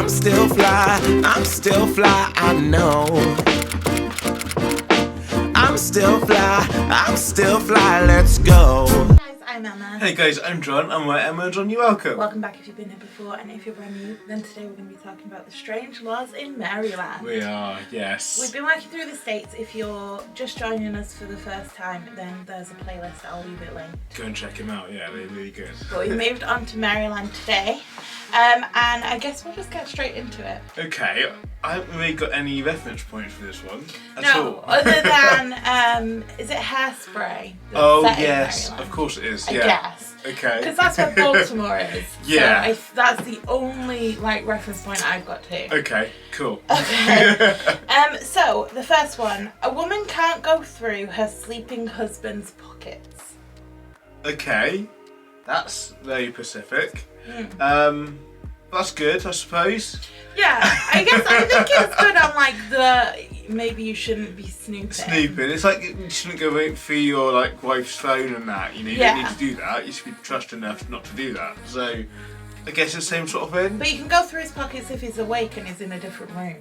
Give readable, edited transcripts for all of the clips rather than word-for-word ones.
I'm still fly, I know. I'm still fly, let's go. Hey guys, I'm Emma. Hey guys, I'm John, and we're Emma and John, you're welcome. Welcome back if you've been here before, and if you're brand new, then today we're going to be talking about the strange laws in Maryland. We are, yes. We've been working through the states. If you're just joining us for the first time, then there's a playlist, I'll leave it linked. Go and check them out, yeah, they're really good. But we moved on to Maryland today, and I guess we'll just get straight into it. Okay, I haven't really got any reference points for this one at No, all. other than, is it Hairspray? that's Oh set in yes, Maryland? of course it is, I yeah. guess. Okay. Because that's where Baltimore is. Yeah. So that's the only reference point I've got to. Okay, cool. Okay. So the first one: a woman can't go through her sleeping husband's pockets. Okay, that's very specific. That's good, I suppose. Yeah, I think it's good on the maybe you shouldn't be snooping. Snooping. It's like you shouldn't go through your wife's phone and that. You know, you don't need to do that. You should be trusted enough not to do that. So, I guess it's the same sort of thing. But you can go through his pockets if he's awake and he's in a different room.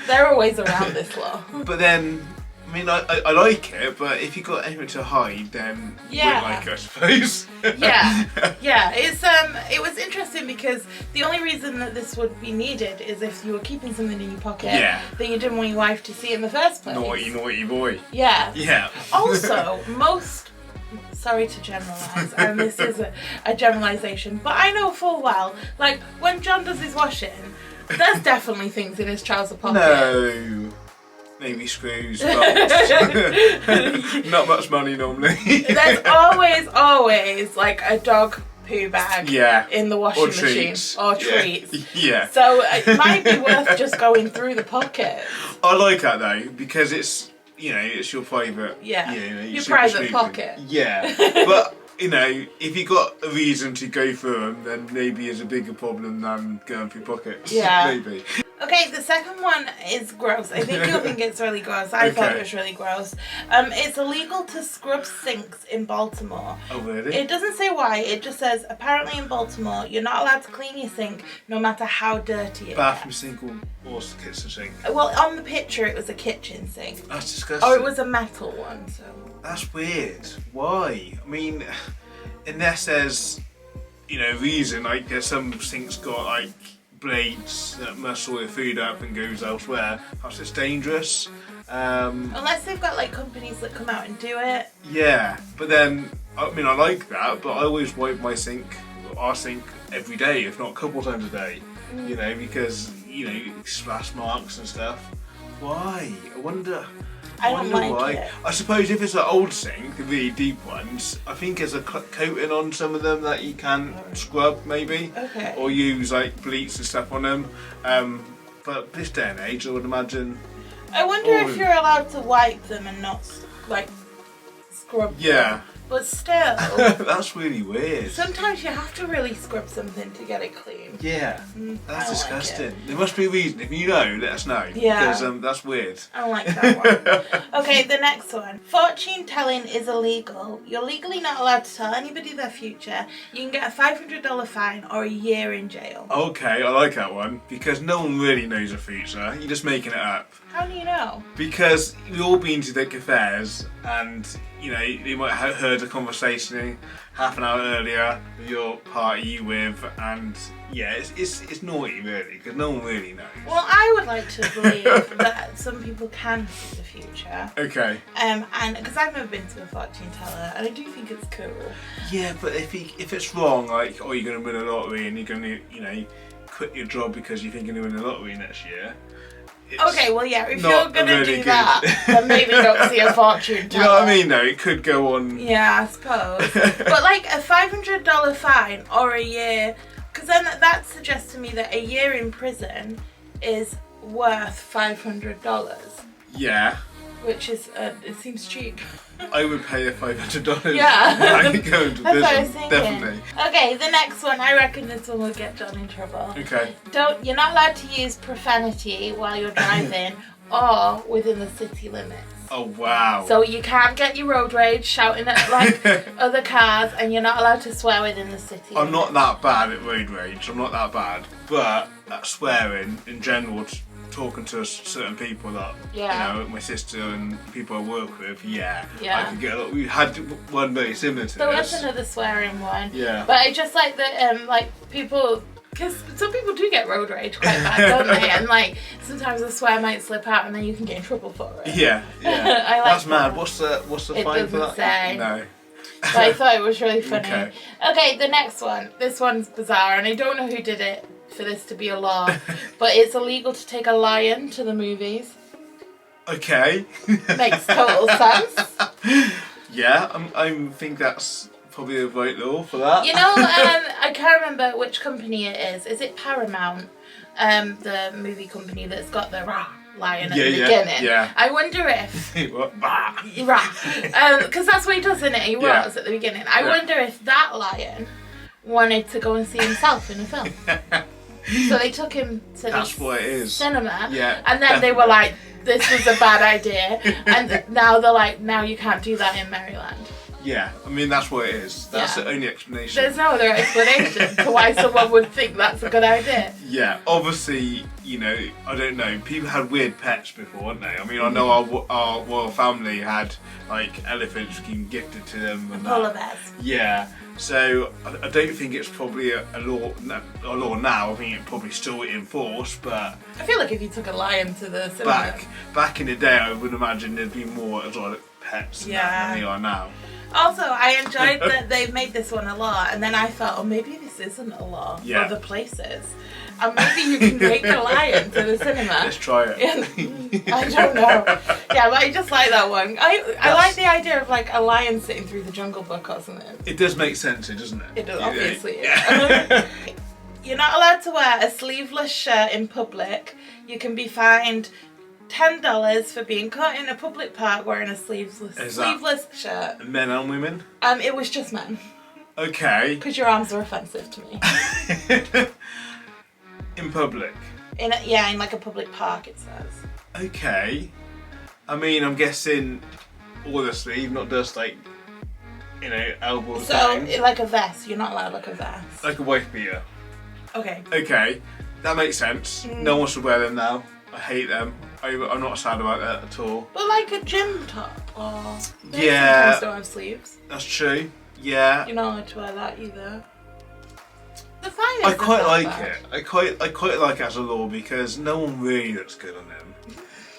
They're always around this law. But then, I mean, I like it, but if you've got anything to hide, then you wouldn't like it, I suppose. yeah. It was interesting because the only reason that this would be needed is if you were keeping something in your pocket that you didn't want your wife to see in the first place. Naughty boy. Yeah. Yeah. Also, sorry to generalise, and this is a generalisation, but I know full well, when John does his washing, there's definitely things in his trouser pocket. No. Maybe screws, but not much money normally. There's always a dog poo bag in the washing machine. Or treats. Yeah. So it might be worth just going through the pockets. I like that though, because it's, it's your private... your private pocket. Yeah. But, if you got a reason to go through them, then maybe it's a bigger problem than going through pockets. Yeah. Maybe. Okay, the second one is gross. I think you'll think it's really gross. I thought it was really gross. It's illegal to scrub sinks in Baltimore. Oh, really? It doesn't say why. It just says, apparently in Baltimore, you're not allowed to clean your sink no matter how dirty it Bathroom gets. sink or kitchen sink? Well, on the picture, it was a kitchen sink. That's disgusting. Or it was a metal one, so... That's weird. Why? I mean, unless there's, reason, some sinks got, blades that muscle your food up and goes elsewhere. Perhaps it's dangerous. Unless they've got companies that come out and do it. Yeah, but then I like that, but I always wipe our sink every day, if not a couple times a day. Because splash marks and stuff. Why? I wonder. I don't like why. it. I suppose if it's an old sink, the really deep ones, I think there's a coating on some of them that you can scrub maybe. Okay. Or use bleach and stuff on them. But this day and age, I would imagine. I wonder if you're allowed to wipe them and not scrub them. Yeah. But still. That's really weird. Sometimes you have to really scrub something to get it clean. Yeah. That's disgusting. Like There must be a reason. If you know, let us know. Yeah. Because that's weird. I don't like that one. Okay, the next one. Fortune telling is illegal. You're legally not allowed to tell anybody their future. You can get a $500 fine or a year in jail. Okay, I like that one. Because no one really knows the future. You're just making it up. How do you know? Because we've all been to the cafes and, you might have heard a conversation half an hour earlier with your party you with, and it's naughty really, because no one really knows. Well, I would like to believe that some people can see the future. Okay. And because I've never been to a fortune teller, and I do think it's cool. Yeah, but if it's wrong, you're going to win a lottery and you're going to, quit your job because you think you're going to win a lottery next year. Okay, well, yeah, if you're going to really do that, then maybe don't see a fortune teller. Do you know what I mean, though? It could go on... Yeah, I suppose. But, a $500 fine or a year... Because then that suggests to me that a year in prison is worth $500. Yeah. Which is... it seems cheap. I would pay a $500. Yeah. I could go into That's prison. what I was thinking. Definitely. Okay, the next one. I reckon this one will get John in trouble. Okay. You're not allowed to use profanity while you're driving or within the city limits. Oh wow. So you can't get your road rage shouting at like other cars, and you're not allowed to swear within the city. I'm not that bad at road rage. I'm not that bad, but at swearing in general, talking to certain people that you know, my sister and people I work with, I could get a lot. We had one very similar to there this. was another swearing one. Yeah. But I just like that, like people. Because some people do get road rage quite bad, don't they? And like sometimes a swear might slip out, and then you can get in trouble for it. Yeah. I like That's mad. that. What's the It fine for doesn't that? say. No. But I thought it was really funny. Okay. Okay, the next one. This one's bizarre, and I don't know who did it for this to be a law, but it's illegal to take a lion to the movies. Okay. Makes total sense. Yeah, I think that's probably the right law for that. You know, I can't remember which company it is. Is it Paramount? The movie company that's got the lion at the beginning. Yeah. I wonder if What? because that's what he does, isn't it? He roars at the beginning. I wonder if that lion wanted to go and see himself in a film. So they took him to the cinema, and then they were like, this was a bad idea, and now they're like, now you can't do that in Maryland. Yeah, I mean that's what it is. That's the only explanation. There's no other explanation to why someone would think that's a good idea. Yeah, obviously, you know, I don't know. People had weird pets before, hadn't they? I mean, I know our royal family had like elephants being gifted to them and polar bears. Yeah. So I don't think it's probably a law now. I think it's probably still in force, but I feel like if you took a lion to the cinema back in the day, I would imagine there'd be more exotic pets than they are now. Also, I enjoyed that they made this one a law, and then I thought, oh, maybe this isn't a law for other places. And maybe you can take a lion to the cinema. Let's try it. I don't know. Yeah, but I just like that one. I like the idea of like a lion sitting through the Jungle Book or something. It does make sense, doesn't it? It does, obviously. Yeah. You're not allowed to wear a sleeveless shirt in public. You can be fined $10 for being caught in a public park wearing a sleeveless shirt. Men and women? It was just men. Okay. Because your arms are offensive to me. In public? In like a public park, it says. Okay. I mean, I'm guessing all the sleeve, not just like, you know, elbows down. So, like a vest. You're not allowed like a vest. Like a wife beater. Okay. Okay. That makes sense. No one should wear them now. I hate them. I'm not sad about that at all. But like a gym top or... Yeah. Sometimes don't have sleeves. That's true. Yeah. You're not allowed to wear that either. The fine I quite like it. I quite like it as a law because no one really looks good on them.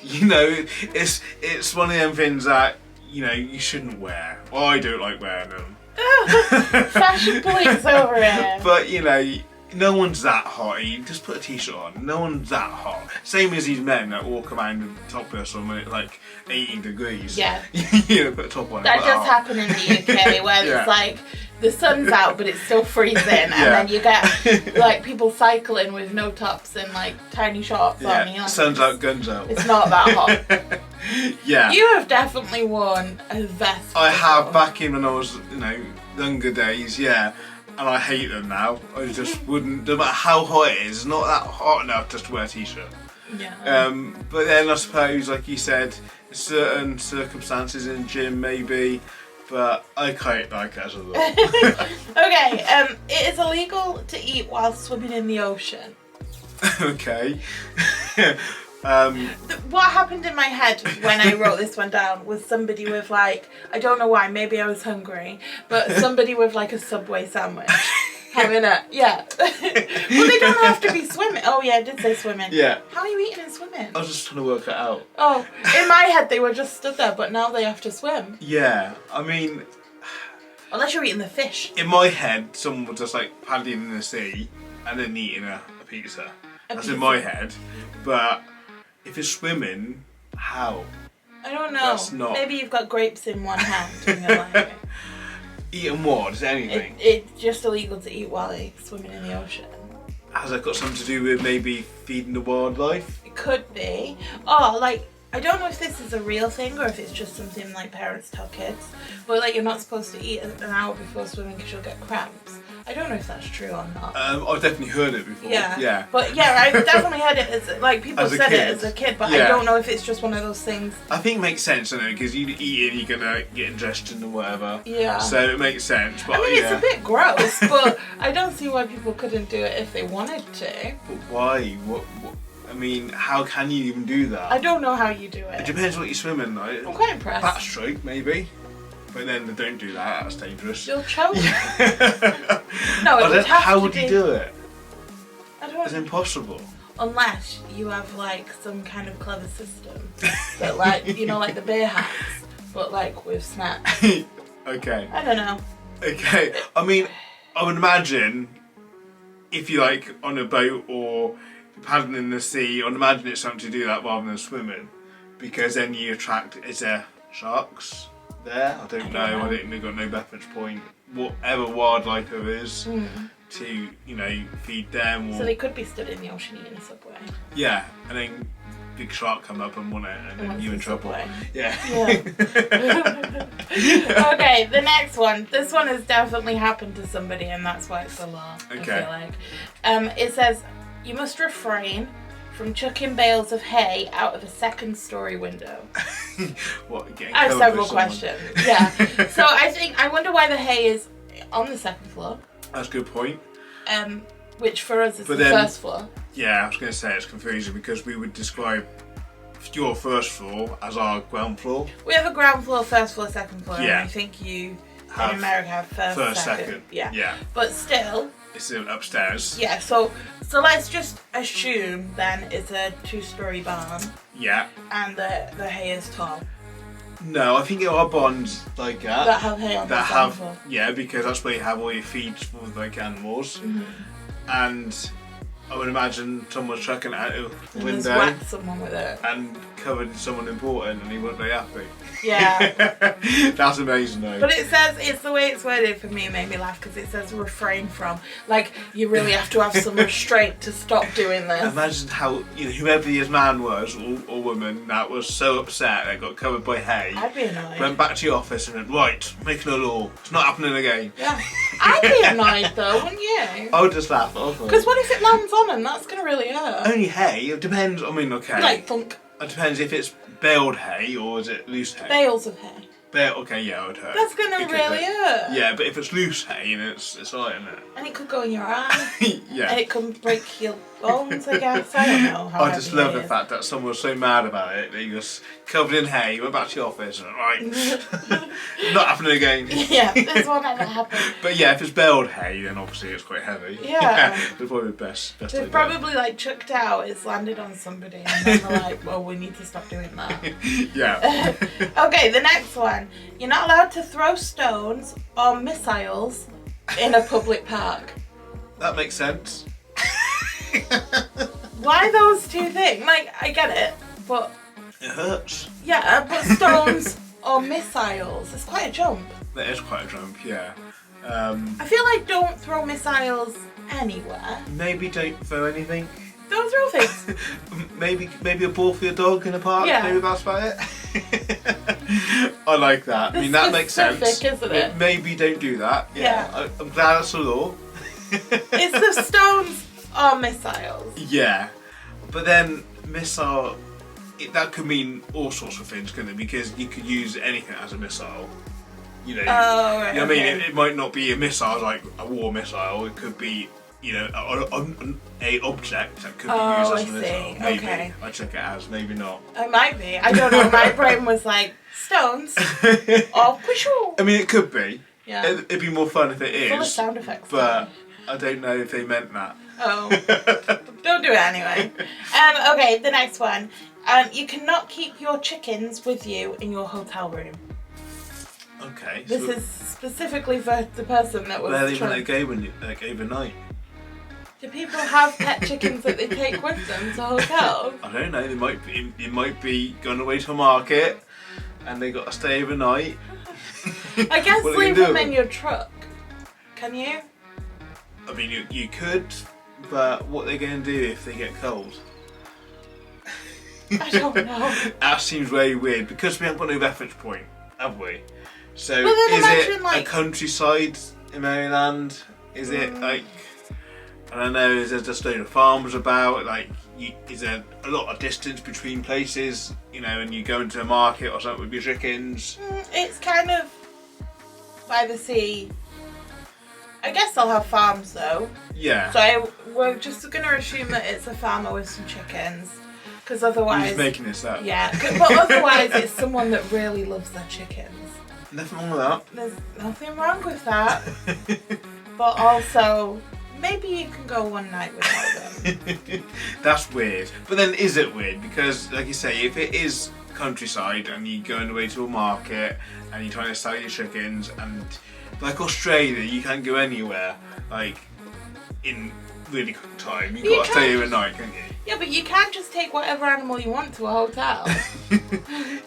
You know, it's one of them things that, you know, you shouldn't wear. Well, I don't like wearing them. Fashion police over here. But, you know, no one's that hot. You just put a t-shirt on. No one's that hot. Same as these men that walk around topless on when it's like 18 degrees. Yeah. You know, put a top on. That does happen in the UK where it's like the sun's out but it's still freezing, and then you get like people cycling with no tops and like tiny shorts on. You know, sun's out, guns out. It's not that hot. Yeah. You have definitely worn a vest. I have back in when I was, you know, younger days, and I hate them now. I just wouldn't, no matter how hot it is, not that hot enough just to wear a t-shirt. Yeah. But then I suppose, like you said, certain circumstances in the gym maybe, but I quite like it as a law. Okay, it is illegal to eat while swimming in the ocean. Okay. What happened in my head when I wrote this one down was somebody with like, I don't know why, maybe I was hungry, but somebody with like a Subway sandwich. Having a, But they don't have to be swimming. Oh yeah, it did say swimming. Yeah. How are you eating and swimming? I was just trying to work it out. Oh, in my head they were just stood there, but now they have to swim. Yeah, I mean... Unless you're eating the fish. In my head, someone was just like paddling in the sea and then eating a pizza. That's in my head. But if you're swimming, how? I don't know. That's not... Maybe you've got grapes in one hand and you're like... Eating what? Is anything? It's just illegal to eat while you're swimming in the ocean. Has that got something to do with maybe feeding the wildlife? It could be. Oh, like, I don't know if this is a real thing or if it's just something like parents tell kids, but like you're not supposed to eat an hour before swimming because you'll get cramps. I don't know if that's true or not. I've definitely heard it before. Yeah. But yeah, I definitely heard it as, like, people said it as a kid, but I don't know if it's just one of those things. I think it makes sense, doesn't it? Because you eat it, you're gonna get ingestion and whatever. Yeah. So it makes sense. But I mean, it's a bit gross, but I don't see why people couldn't do it if they wanted to. But why? What? I mean, how can you even do that? I don't know how you do it. It depends what you're swimming, right? I'm quite impressed. Backstroke, maybe. But then they don't do that, that's dangerous. You'll choke. No, how would you do it? I don't know. It's impossible. Unless you have, like, some kind of clever system that, like, you know, like the beer hats, but, like, with snacks. Okay. I don't know. Okay. I mean, I would imagine if you're, like, on a boat or paddling in the sea, I'd imagine it's something to do that rather than swimming. Because then you attract, is there sharks there? I don't know. I think they've got no reference point. Whatever wildlife there is to, you know, feed them. Or, so they could be stood in the ocean eating a Subway. Yeah, and then big shark come up and want it, and then you're in trouble. Subway. Yeah. Okay, the next one. This one has definitely happened to somebody, and that's why it's a law. Okay. I feel like. It says you must refrain from chucking bales of hay out of a second-story window. What? Getting I have covered several with someone? questions. Yeah. So I wonder why the hay is on the second floor. That's a good point. Which for us is But the then- first floor. Yeah, I was going to say it's confusing because we would describe your first floor as our ground floor. We have a ground floor, first floor, second floor, Yeah. and I think you Have in America have first, second. Yeah. But still, It's upstairs. yeah, so let's just assume then it's a 2-story barn Yeah. and the hay is tall. No, I think there are bonds like that. That have hay on the that ground have, floor. yeah, because that's where you have all your feeds for like animals. Mm-hmm. And I would imagine someone's chucking it out of the And there's window whacked someone with it. and covered in someone important and he wasn't very happy. Yeah. That's amazing though. But it says, it's the way it's worded for me, it made me laugh because it says refrain from. Like, you really have to have some restraint to stop doing this. Imagine how, you know, whoever his man was or woman that was so upset they got covered by hay. I'd be annoyed. Went back to the office and went, right, making a law. It's not happening again. Yeah. I'd be annoyed though, wouldn't you? I would just laugh. Because what if it lands on him? That's going to really hurt. Only hay. It depends. I mean, okay. Like thunk. It depends if it's baled hay or is it loose hay. Bales of hay. Okay, yeah, it would hurt. That's going to It could really hurt. Yeah, but if it's loose hay and it's alright, isn't And it could go in your eye. it? Yeah. And it could break your bones, I guess. I don't know how I just heavy love it the is. fact that someone was so mad about it that he was covered in hay, went back to the office and right, not happening again. Yeah, this one never happened. But yeah, if it's baled hay, then obviously it's quite heavy. Yeah. It's probably the best They've idea. probably like chucked out, it's landed on somebody, and then they're like, well, we need to stop doing that. Yeah. Okay, the next one. You're not allowed to throw stones or missiles in a public park. That makes sense. Why those two things? Like, I get it, but It hurts. yeah, but stones or missiles, it's quite a jump. That is quite a jump, yeah. I feel like don't throw missiles anywhere. Maybe don't throw anything. Don't throw things. Maybe a ball for your dog in the park. Yeah. Maybe that's about it. I like that. I mean, that makes sense. Specific, isn't it? Maybe don't do that. Yeah. I'm glad that's a law. It's the stones or missiles. Yeah, but then missile, that could mean all sorts of things, couldn't it? Because you could use anything as a missile. You know. Oh, right. You know what I mean? Okay. It might not be a missile like a war missile. It could be, you know, a object that could be used as a missile. see. Maybe. Okay. I check it as, maybe not. It might be. I don't know. My brain was like, stones or pushoo. I mean, it could be. Yeah. It'd be more fun if it Full of is. sound effects. But I don't know if they meant that. Oh. Don't do it anyway. Okay, the next one. You cannot keep your chickens with you in your hotel room. Okay. This so is specifically for the person that was where they trying... want to go when like overnight. Do people have pet chickens that they take with them to hotels? I don't know. They might be going away to a market, and they got to stay overnight. I guess What are they leave gonna them do? in your truck. Can you? I mean, you could, but what are they going to do if they get cold? I don't know. That seems very weird because we haven't got no reference point, have we? So Well, then is it imagine, like- a countryside in Maryland? Is it like, I don't know, is there just a load of farms about, like, is there a lot of distance between places, you know, and you go into a market or something with your chickens? It's kind of by the sea. I guess they'll have farms though. Yeah. So we're just going to assume that it's a farmer with some chickens. Because otherwise... I'm just making this up. Yeah, but otherwise it's someone that really loves their chickens. Nothing wrong with that. There's nothing wrong with that. But also, maybe you can go one night without them. That's weird. But then is it weird? Because, like you say, if it is countryside and you're going away to a market and you're trying to sell your chickens, and like Australia, you can't go anywhere, like, in really quick time. You've got to stay overnight, can't you? Yeah, but you can't just take whatever animal you want to a hotel.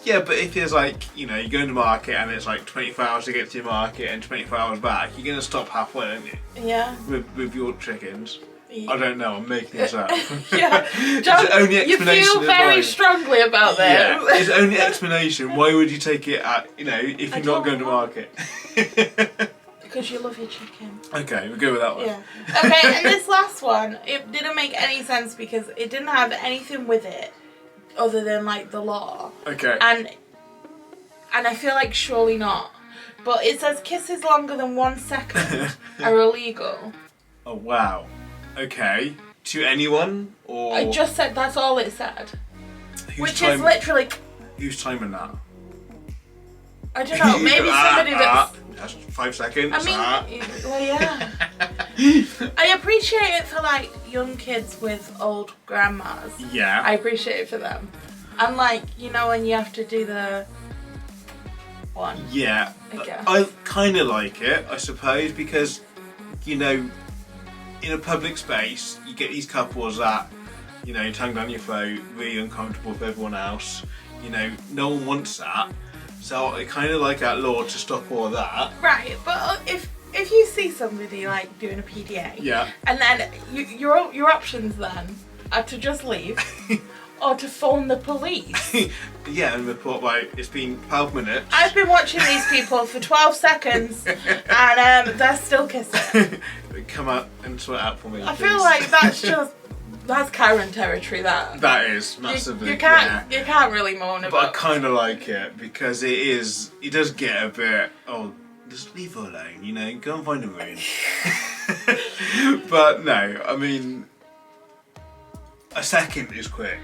Yeah, but if there's like, you know, you go to the market and it's like 24 hours to get to your market and 24 hours back, you're going to stop halfway, aren't you? Yeah. With your chickens. Yeah. I don't know, I'm making this up. Yeah. You feel very strongly about this. Yeah, it's the only explanation. Why would you take it at, you know, if you're not going to market? Because you love your chicken. Okay, we'll go with that one. Yeah. Okay, and this last one, it didn't make any sense because it didn't have anything with it other than like the law. Okay. And I feel like surely not. But it says kisses longer than 1 second are illegal. Oh wow. Okay. To anyone or? I just said that's all it said. Who's is literally. Who's timing that? I don't know. Maybe somebody that's. That's 5 seconds. I mean, well, yeah. I appreciate it for like young kids with old grandmas. Yeah. I appreciate it for them. And like, you know, when you have to do the one. Yeah. I guess. I kind of like it, I suppose, because, you know, in a public space, you get these couples that, you know, tongue down your throat, really uncomfortable with everyone else. You know, no one wants that. So I kind of like that law to stop all of that. Right, but if you see somebody like doing a PDA, yeah, and then your options then are to just leave, or to phone the police. Yeah, and report like it's been 12 minutes. I've been watching these people for 12 seconds, and they're still kissing. Come out and sort it out for me. I please. feel like that's Karen territory. That is massively. You can't really moan about. But I kind of like it because it does get a bit. Oh, just leave her alone. You know, go and find a room. But no, I mean, a second is quick.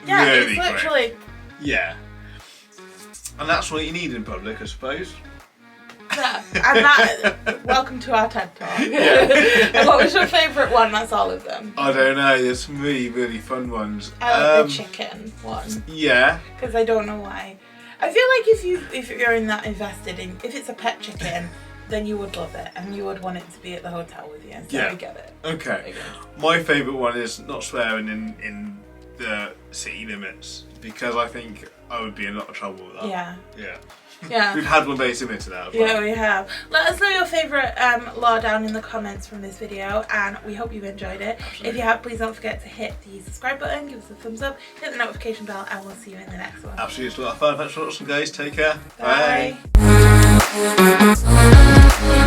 Yeah, really it's literally. Quick. Yeah, and that's what you need in public, I suppose. Yeah, and that. Welcome to our TED Talk. Yeah. And what was your favourite one? That's all of them. I don't know. There's some really, really fun ones. I like the chicken one. Yeah. Because I don't know why. I feel like if you're in that invested in, if it's a pet chicken, then you would love it and you would want it to be at the hotel with you. So yeah. I get it. Okay. My favourite one is not swearing in the city limits because I think I would be in a lot of trouble with that. Yeah. Yeah. Yeah. We've had one very similar to that. Yeah, we have. Let us know your favourite law down in the comments from this video, and we hope you've enjoyed it. Absolutely. If you have, please don't forget to hit the subscribe button, give us a thumbs up, hit the notification bell, and we'll see you in the next one. Absolutely, it's a lot of fun. Thanks for watching, guys. Take care. Bye. Bye.